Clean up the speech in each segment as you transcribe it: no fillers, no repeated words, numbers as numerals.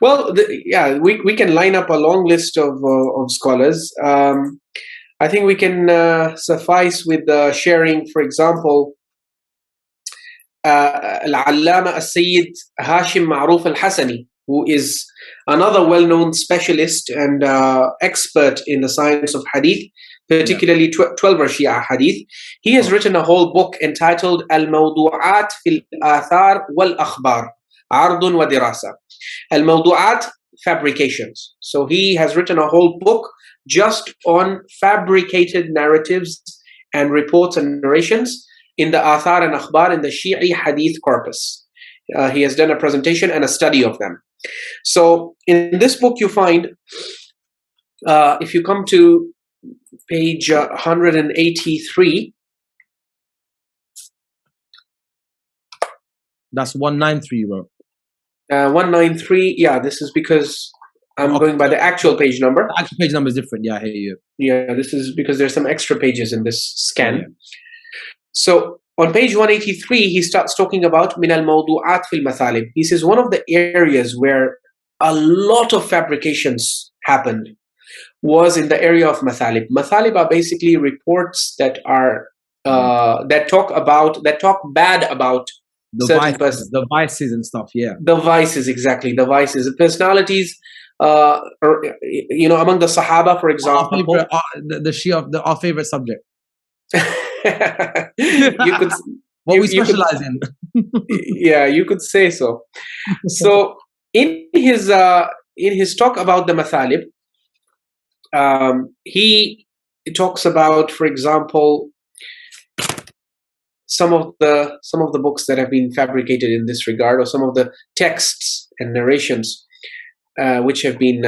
Well, yeah, we can line up a long list of scholars. I think we can suffice with sharing, for example, Allama Syed Hashim Maroof al Hassan, who is another well-known specialist and expert in the science of hadith, particularly 12 Shia hadith. He has written a whole book entitled Al-Mawdu'at fil Athar wal Akhbar, Ardun wa Dirasa. Al-Mawdu'at, fabrications. So he has written a whole book just on fabricated narratives and reports and narrations in the Athar and Akhbar, in the Shi'i Hadith corpus. He has done a presentation and a study of them. So in this book you find, if you come to page 183. That's 193 you wrote. 193, yeah, this is because I'm going by the actual page number. The actual page number is different, yeah, I hear you. Yeah, this is because there's some extra pages in this scan. Yeah. So on page 183, he starts talking about min al-mawdu'at fil mathalib. He says one of the areas where a lot of fabrications happened was in the area of mathalib. Mathalib are basically reports that are that talk bad about the vices and stuff. Yeah, the vices, exactly, the vices, the personalities. Or, among the Sahaba, for example, our favorite subject. You could what we specialize in. Yeah, you could say so. So in his talk about the mathalib, he talks about, for example, some of the books that have been fabricated in this regard, or some of the texts and narrations which have been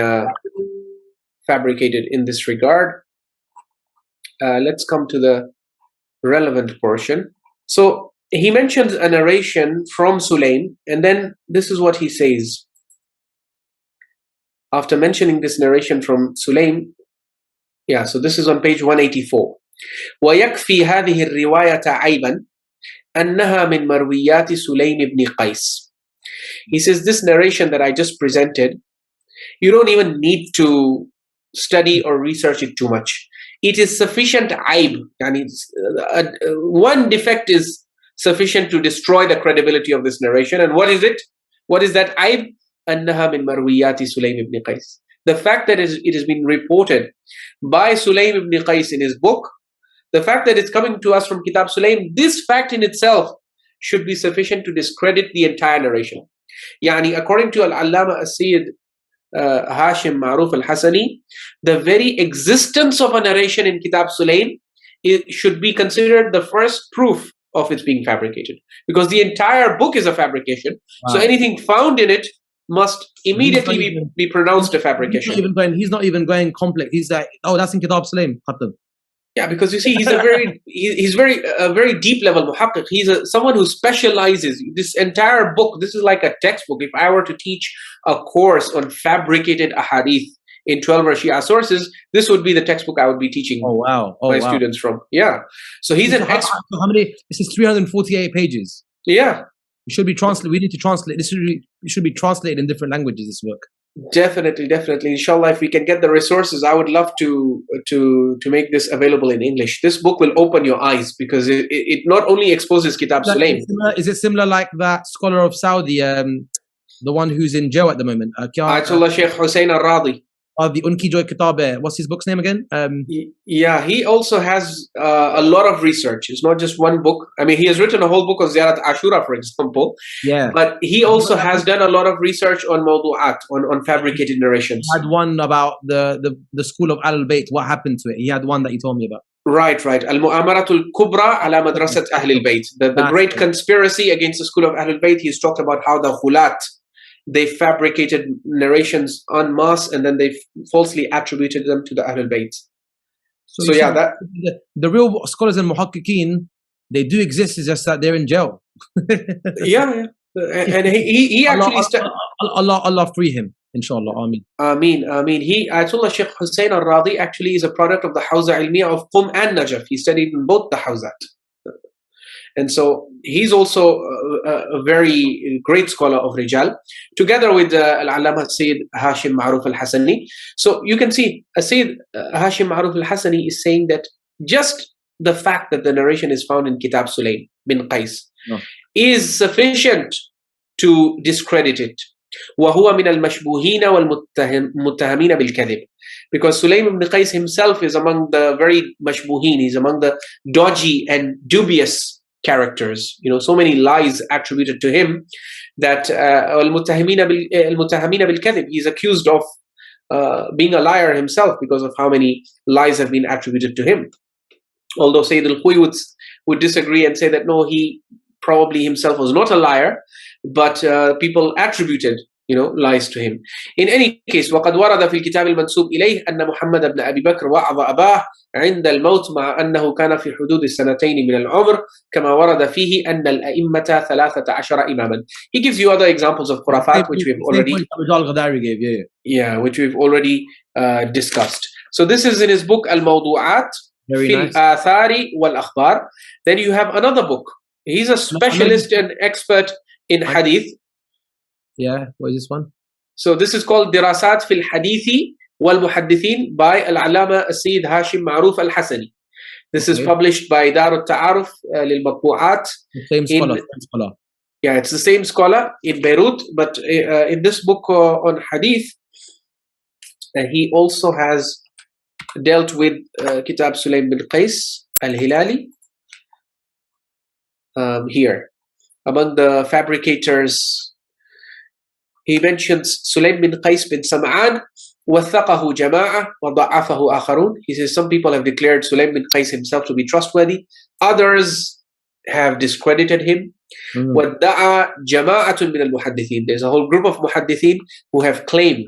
fabricated in this regard. Let's come to the relevant portion. So he mentions a narration from Sulaym, and then this is what he says. After mentioning this narration from Sulaym, yeah, so this is on page 184. وَيَكْفِي هَذِهِ الرِّوَايَةَ عَيْبًا أَنَّهَا مِنْ مَرْوِيَّاتِ سُلَيْمِ بْنِ قَيْسٍ. He says this narration that I just presented, you don't even need to study or research it too much. It is sufficient aib, and one defect is sufficient to destroy the credibility of this narration. And what is it? What is that aib? أَنَّهَا مِنْ مَرْوِيَّاتِ سُلَيْمِ بْنِ قَيْسٍ. The fact that it has been reported by Sulaym ibn Qais in his book, the fact that it's coming to us from Kitab Sulaym, this fact in itself should be sufficient to discredit the entire narration. Yani, according to Allama Syed Hashim Maroof al Hassani, the very existence of a narration in Kitab Sulaym should be considered the first proof of its being fabricated, because the entire book is a fabrication. Wow. So anything found in it must immediately be pronounced a fabrication. He's not even going complex. He's like, oh, that's in Kitab Sulaym. Yeah, because you see, he's a very deep level muhaqqiq. He's someone who specializes. This entire book, this is like a textbook. If I were to teach a course on fabricated ahadith in 12 Shia sources, this would be the textbook I would be teaching my students from. Yeah. So he's an expert. How many? This is 348 pages. Yeah. It should be translated. We need to translate. It should be translated in different languages, this work. Definitely. Inshallah, if we can get the resources, I would love to make this available in English. This book will open your eyes, because it not only exposes Kitab Sulaym. Is it similar like that scholar of Saudi, the one who's in jail at the moment? Ayatollah Sheikh Hussein al-Radi. The Unki Joy Kitab. What's his book's name again? Yeah, he also has a lot of research. It's not just one book. I mean, he has written a whole book of Ziyarat Ashura, for example. Yeah. But he also has done a lot of research on mawdu'at, on fabricated narrations. He had one about the school of Al-Bayt, what happened to it. He had one that he told me about. Right. Al-Mu'amaratul Kubra ala Madrasat Ahlul Bayt. The great conspiracy against the school of Ahlul Bayt. He's talked about how the Ghulat, they fabricated narrations en masse, and then they falsely attributed them to the Ahlul Bayt. So yeah, the real scholars and muhakkikeen, they do exist. It's just that they're in jail. Yeah. And he actually Allah free him, inshallah. Ameen. Ayatollah Sheikh Hussein al-Radi actually is a product of the Hawza Ilmiya of Qum and Najaf. He studied in both the Hawzat. And so he's also a very great scholar of Rijal, together with Allama Syed Hashim Maroof al Hassani. So you can see Syed Hashim Maroof al Hassani is saying that just the fact that the narration is found in Kitab Sulaym bin Qais is sufficient to discredit it. وهو من المشبوهين والمتهمين بالكذب, because Sulaym ibn Qais himself is among the very mashbuhin, he's among the dodgy and dubious characters. So many lies attributed to him that المتهمين بالكذب, he's accused of being a liar himself because of how many lies have been attributed to him. Although Sayyid al-Khuy would disagree and say that no, he probably himself was not a liar, but people attributed lies to him. In any case, وقد ورد في الكتاب المنسوب إليه أن محمد بن أبي بكر وعظ أباه عند الموت مع أنه كان في حدود السنتين من العمر كما ورد فيه أن الأئمة 13 إماما. He gives you other examples of khurafat which we've already discussed. So this is in his book Al-Mawdu'at في الآثار والأخبار. Then you have another book. He's a specialist and expert in hadith. Yeah, what is this one? So this is called Dirasat fil Hadithi wal Muhaddithin by Al-Allama Syed Hashim Maroof al Hassani. This is published by Dar al-Ta'aruf lil Matbu'at. Same scholar. Yeah, it's the same scholar in Beirut, but in this book on hadith, he also has dealt with Kitab Sulaym bin Qais al-Hilali. Here, among the fabricators, he mentions Sulaym bin Qais bin Sam'an, وَثَّقَهُ جَمَاعَةٌ وَضَعَّفَهُ آخَرُونَ. He says some people have declared Sulaym bin Qais himself to be trustworthy, others have discredited him. وَادَّعَى جَمَاعَةٌ مِنَ الْمُحَدِّثِينَ. There's a whole group of muhaddithin who have claimed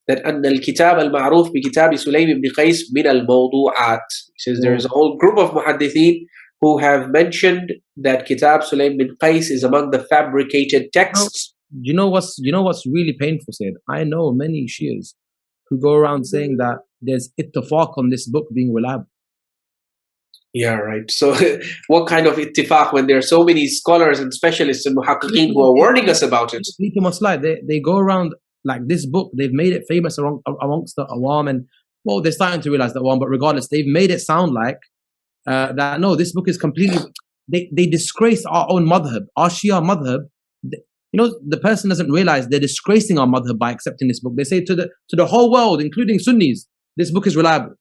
that أن الكتاب المعروف بكتاب سليم بن قيس من الموضوعات. He says there is a whole group of muhaddithin who have mentioned that Kitab Sulaym bin Qais is among the fabricated texts. You know what's really painful, Said? I know many Shias who go around saying that there's ittifaq on this book being reliable. Yeah, right. So what kind of ittifaq when there are so many scholars and specialists and muhaqqiqeen who are warning us about it? They go around like this book, they've made it famous amongst the awam, and well, they're starting to realize that one, but regardless, they've made it sound like that no, this book is completely, they disgrace our own madhab, our Shia madhab. The person doesn't realize they're disgracing our madhab by accepting this book. They say to the whole world, including Sunnis, this book is reliable.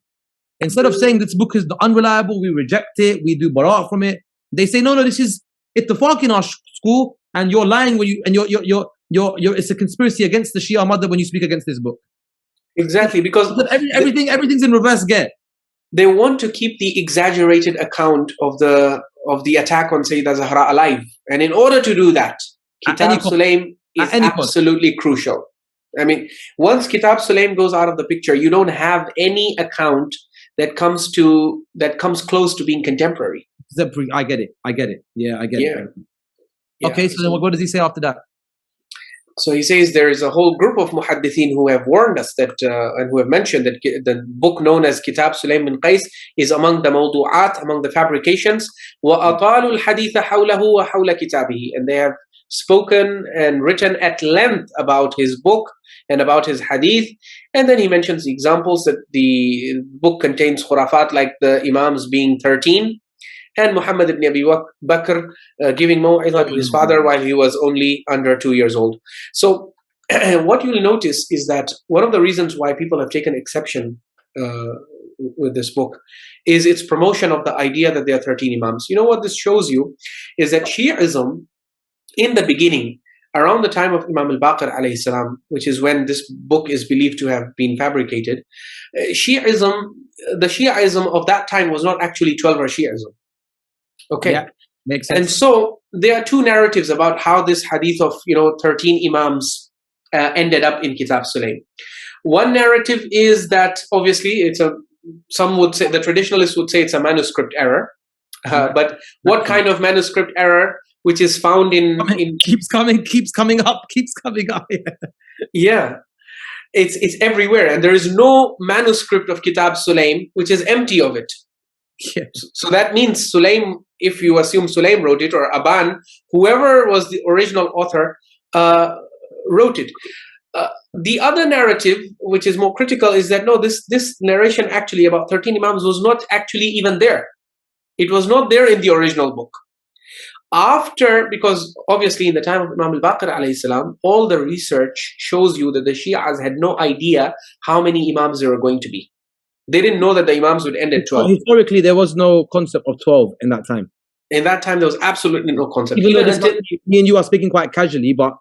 Instead of saying this book is unreliable, we reject it, we do bara' from it, they say no, this is ittifaq in our school, and you're lying when it's a conspiracy against the Shia madhab when you speak against this book. Exactly, because everything's in reverse gear. They want to keep the exaggerated account of the attack on Sayyidah Zahra alive, and in order to do that, Kitab Sulaym is absolutely crucial. I mean, once Kitab Sulaym goes out of the picture, you don't have any account that comes close to being contemporary. I get it. Yeah, I get it. Okay, so then what does he say after that? So he says there is a whole group of muhaddithin who have warned us that and who have mentioned that the book known as Kitab Sulaym bin Qais is among the mawdu'at, among the fabrications. وَأَطَالُوا الْحَدِيثَ حَوْلَهُ وَحَوْلَ كِتَابِهِ. And they have spoken and written at length about his book and about his hadith. And then he mentions examples that the book contains khurafat like the imams being 13, and Muhammad ibn Abi Bakr giving maw'izah to his father while he was only under 2 years old. So what you'll notice is that one of the reasons why people have taken exception with this book is its promotion of the idea that there are 13 imams. You know what this shows you is that Shi'ism in the beginning, around the time of Imam al-Baqir alayhi salam, which is when this book is believed to have been fabricated, the Shi'ism of that time was not actually 12-er Shi'ism. Okay, yeah, makes sense. And so there are two narratives about how this hadith of 13 imams ended up in Kitab Sulaym. One narrative is that obviously some would say, the traditionalists would say it's a manuscript error, but what kind of manuscript error? Which is found in keeps coming up. Yeah, it's everywhere, and there is no manuscript of Kitab Sulaym which is empty of it. Yeah. So that means Sulaym if you assume Sulaym wrote it, or Aban, whoever was the original author, wrote it. The other narrative, which is more critical, is that no, this narration actually about 13 Imams was not actually even there. It was not there in the original book. After, because obviously in the time of Imam al-Baqir alayhi salam, all the research shows you that the Shias had no idea how many Imams there were going to be. They didn't know that the Imams would end at 12. Historically, there was no concept of 12 in that time. In that time, there was absolutely no concept. Even though me and you are speaking quite casually, but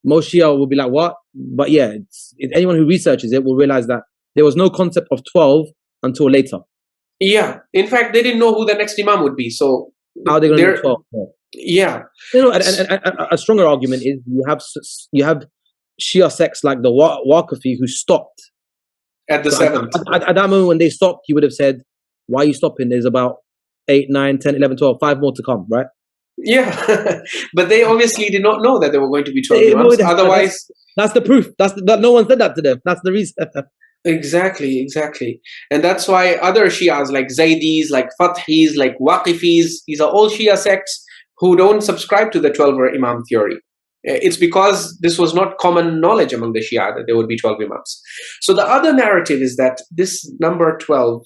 most Shia will be like, what? But yeah, anyone who researches it will realize that there was no concept of 12 until later. Yeah. In fact, they didn't know who the next Imam would be. So how are they going to know 12? Yeah. You know, and a stronger argument is you have Shia sects like the Waqafi who stopped at the 7th. At that moment when they stopped, you would have said, why are you stopping? There's about 8, 9, 10, 11, 12, 5 more to come, right? Yeah. But they obviously did not know that there were going to be 12 Imams. Otherwise, that's the proof. That no one said that to them. That's the reason. Exactly. And that's why other Shias like Zaydis, like Fathis, like Waqifis, these are all Shia sects who don't subscribe to the 12 Imam theory. It's because this was not common knowledge among the Shia that there would be 12 Imams. So the other narrative is that this number 12,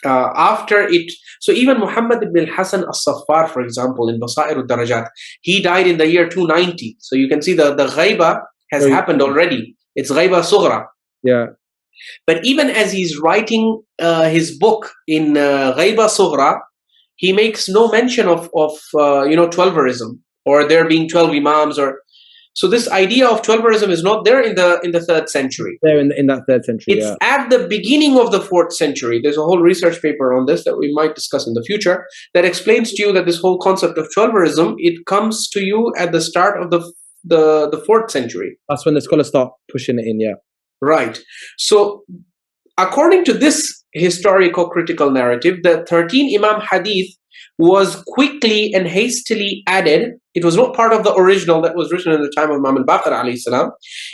after it, so even Muhammad ibn al Hassan as-Saffar, for example, in Basair al-Darajat, he died in the year 290. So you can see the ghaiba has happened already. It's ghaiba sughra. Yeah. But even as he's writing his book in ghaiba sughra, he makes no mention of 12verism or there being 12 Imams, or so this idea of 12verism is not there in the 3rd century. There in that 3rd century. It's at the beginning of the 4th century. There's a whole research paper on this that we might discuss in the future that explains to you that this whole concept of 12verism, it comes to you at the start of the 4th century. That's when the scholars start pushing it in, yeah. Right. So according to this historical critical narrative, the 13 Imam Hadith was quickly and hastily added. It was not part of the original that was written in the time of Imam al-Baqir alayhi salam.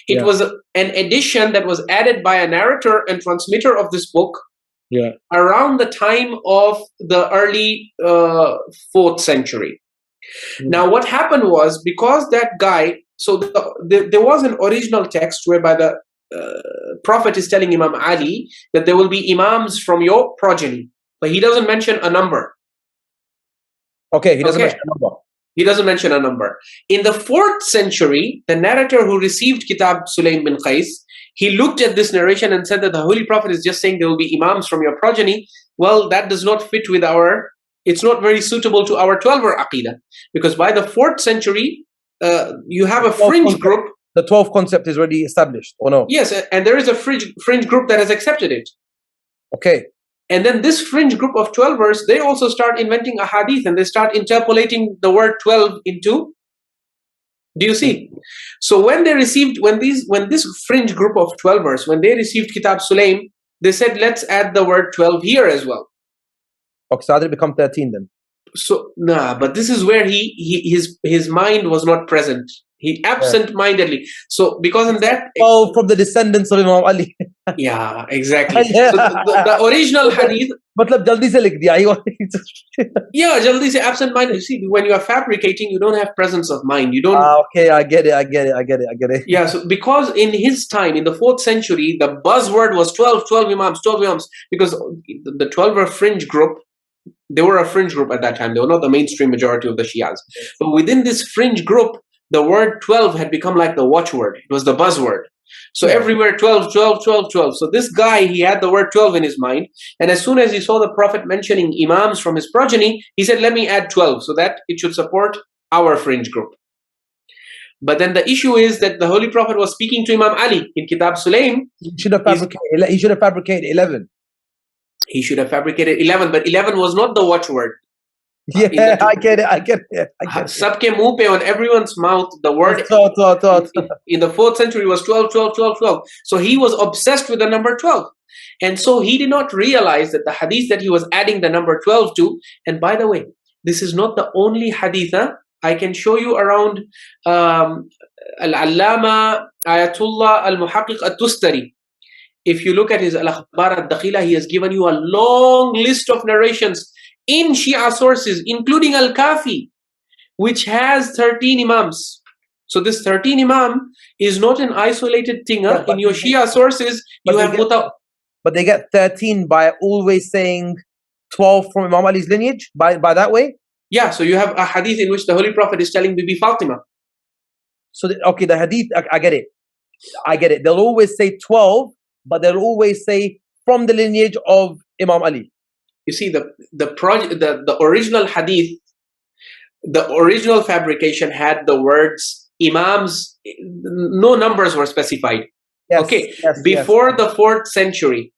It was an addition that was added by a narrator and transmitter of this book around the time of the early 4th century. Now what happened was, because that guy, so there was an original text whereby the Prophet is telling Imam Ali that there will be Imams from your progeny, but he doesn't mention a number. Okay, he doesn't mention a number. He doesn't mention a number. In the 4th century, the narrator who received Kitab Sulaym bin Qais, he looked at this narration and said that the Holy Prophet is just saying there will be Imams from your progeny. Well, that does not fit with it's not very suitable to our 12er Aqidah. Because by the 4th century, you have a fringe group. The 12th concept is already established, or no? Yes, and there is a fringe group that has accepted it. Okay. And then this fringe group of 12ers, they also start inventing a hadith and they start interpolating the word 12 into. Do you see? So when this fringe group of 12ers, when they received Kitab Sulaym, they said, let's add the word 12 here as well. Okay, so how did it become 13 then? So, but this is where his mind was not present. He absent-mindedly. So because in that... Oh, from the descendants of Imam Ali. Yeah, exactly. So the original hadith... Matlab jaldi se likh diya. Yeah, jaldi se absent-minded. You see, when you are fabricating, you don't have presence of mind. You don't... Okay, I get it. Yeah, so because in his time, in the 4th century, the buzzword was 12 Imams, 12 Imams. Because the 12er fringe group, they were a fringe group at that time. They were not the mainstream majority of the Shias. But within this fringe group, the word 12 had become like the watchword. It was the buzzword. So everywhere 12. So this guy, he had the word 12 in his mind. And as soon as he saw the Prophet mentioning Imams from his progeny, he said, let me add 12 so that it should support our fringe group. But then the issue is that the Holy Prophet was speaking to Imam Ali in Kitab Sulaym. He should have fabricated 11. He should have fabricated 11, but 11 was not the watchword. Yeah, I get it. Sabke muh pe, on everyone's mouth, the word in the 4th century was 12. So he was obsessed with the number 12. And so he did not realize that the hadith that he was adding the number 12 to, and by the way, this is not the only hadith. I can show you around Al-Allama Ayatullah Al-Muhaqqiq At-Tustari. If you look at his Al-Akhbar Al-Dakhila, he has given you a long list of narrations in Shia sources, including Al-Kafi, which has 13 Imams. So this 13 Imam is not an isolated thing. Yeah, In your Shia sources, you have but they get 13 by always saying 12 from Imam Ali's lineage, by that way? Yeah, so you have a hadith in which the Holy Prophet is telling Bibi Fatima. So, okay, the hadith, I get it. I get it. They'll always say 12, but they'll always say from the lineage of Imam Ali. You see, the original hadith, the original fabrication had the words Imams, no numbers were specified. Yes, okay, yes, before yes. the 4th century,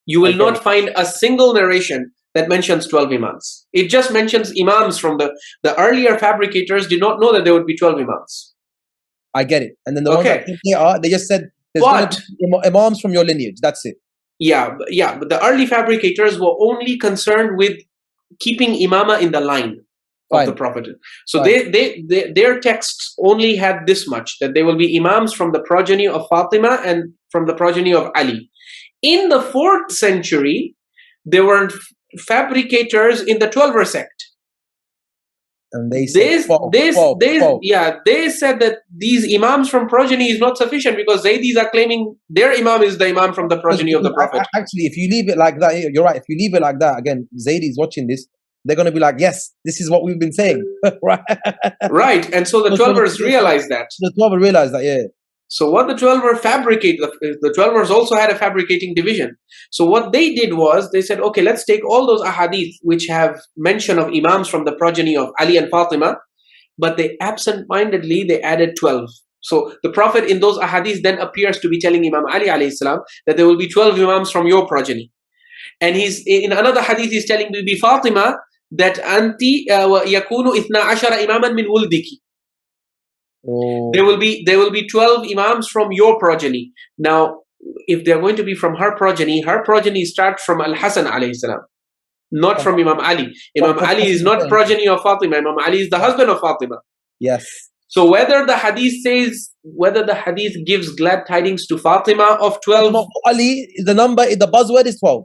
you will not find a single narration that mentions 12 Imams. It just mentions Imams from the earlier fabricators did not know that there would be 12 Imams. I get it. And then the ones that came they just said, there's going to be Imams from your lineage. That's it. Yeah, but the early fabricators were only concerned with keeping imama in the line of the Prophet. So their texts only had this much, that there will be Imams from the progeny of Fatima and from the progeny of Ali. In the 4th century, there were fabricators in the 12er sect. And they said 12. They said that these Imams from progeny is not sufficient because Zaydis are claiming their Imam is the Imam from the progeny of the Prophet. Actually, if you leave it like that, you're right. If you leave it like that, again, Zaydis watching this, they're going to be like, yes, this is what we've been saying. Right. And so the 12ers realized that. The 12ers realized that, yeah. So what the 12er fabricate, the 12ers also had a fabricating division. So what they did was, they said, okay, let's take all those ahadith which have mention of Imams from the progeny of Ali and Fatima, but they absent-mindedly, they added 12. So the Prophet in those ahadith then appears to be telling Imam Ali alayhi salam that there will be 12 Imams from your progeny. And he's in another hadith, he's telling Bibi Fatima that anti yakunu ithna ashara imaman min wuldiki. There will be 12 Imams from your progeny. Now, if they're going to be from her progeny starts from Al Hassan alayhi salam, not from Imam Ali. Imam Ali is not progeny of Fatima. Imam Ali is the husband of Fatima. Yes. So whether the hadith gives glad tidings to Fatima of 12, Ali, the buzzword is 12.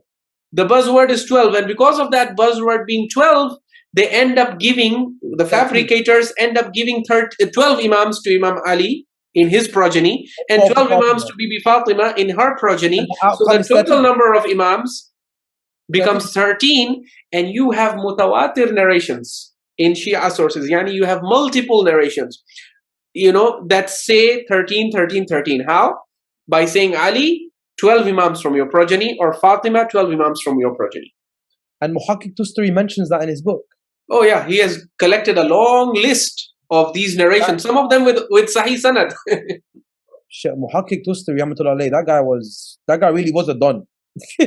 The buzzword is 12, and because of that buzzword being 12, they end up giving, the fabricators end up giving 12 Imams to Imam Ali in his progeny, and 12 Imams to Bibi Fatima in her progeny. So the total number of Imams becomes 13, and you have mutawatir narrations in Shia sources. Yani you have multiple narrations, that say 13, 13, 13. How? By saying Ali, 12 Imams from your progeny, or Fatima, 12 Imams from your progeny. And Muhakkik Tustari mentions that in his book. Oh yeah, he has collected a long list of these narrations, some of them with Sahih Sanad. Muhakkik Tustari, that guy really was a don.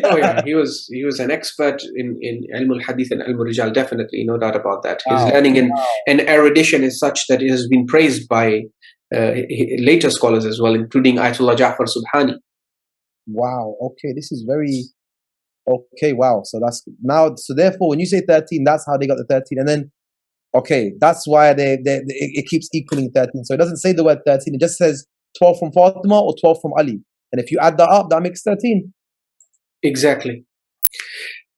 Oh yeah, he was an expert in Ilm al-Hadith and Ilm al-Rijal, definitely, no doubt about that. His learning and erudition is such that it has been praised by later scholars as well, including Ayatollah Ja'far Subhani. Wow, okay, this is very... Okay, wow. So therefore, when you say 13, that's how they got the 13. And then, okay, that's why it keeps equaling 13. So it doesn't say the word 13. It just says 12 from Fatima or 12 from Ali. And if you add that up, that makes 13. Exactly.